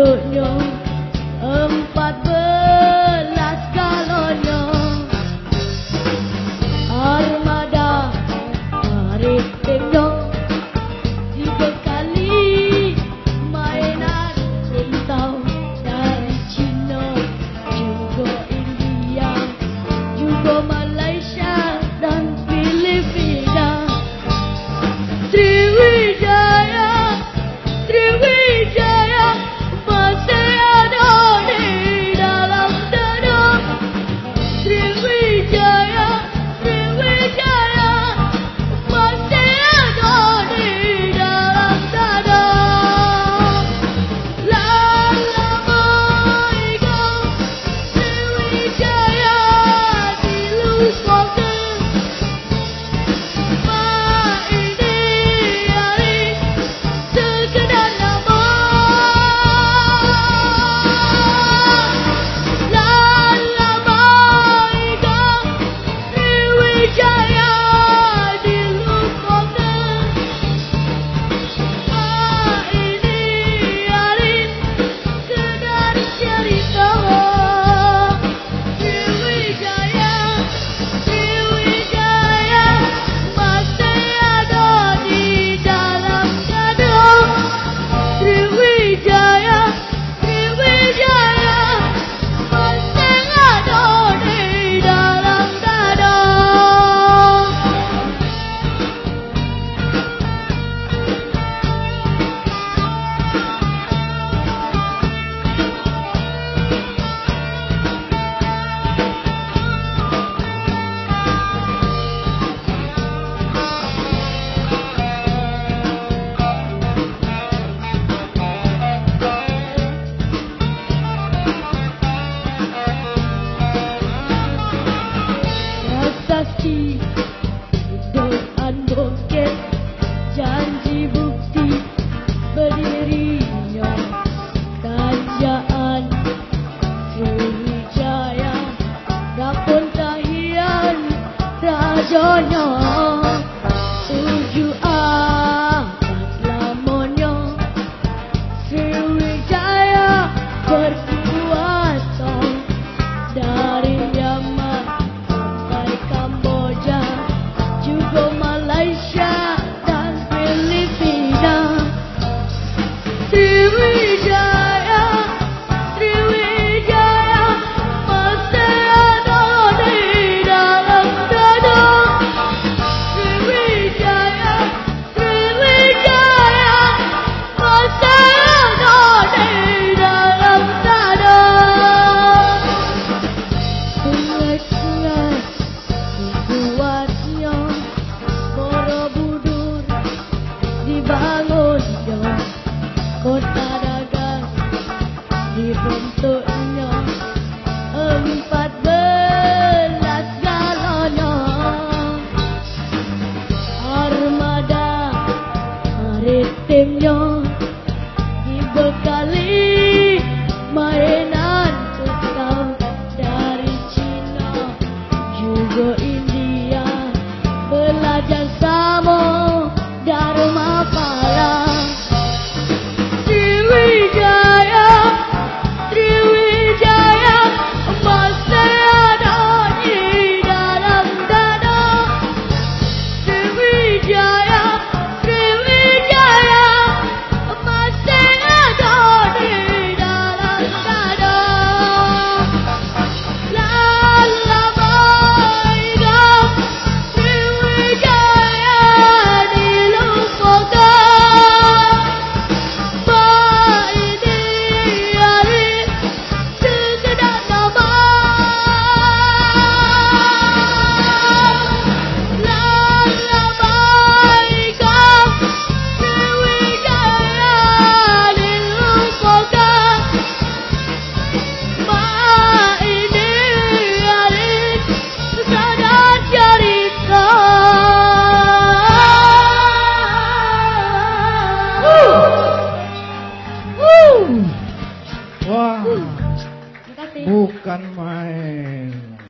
bentuknya 14 galonnya armada maritimnya dibekali mainan rintau dari Cina juga India juga Malaysia dan Filipina. Sriwijaya masih ada di dalam dada. Sriwijaya masih ada di dalam dada. Lama ikut Sriwijaya dilupakan. Doan bukit janji bukti berdirinya kerajaan Sriwijaya dapun tahian rajanya 7 abad lamanya Sriwijaya berkuasa dari Yaman sampai Kamboja juga Malaysia dan Filipina. Sriwijaya masih ada di dalam dada. Sriwijaya masih ada di dalam dada. Sungai-sungai kuatnya Borobudur dibangunnya, kota dagang dibentuknya 14 galonnya armada maritimnya dibekali mainan rintau dari Cina juga India belajar sama Dharma Pala. Sriwijaya masih ada di dalam dada. Sriwijaya masih ada di dalam dada. Lama ikut Sriwijaya dilupakan. Wah, bukan main.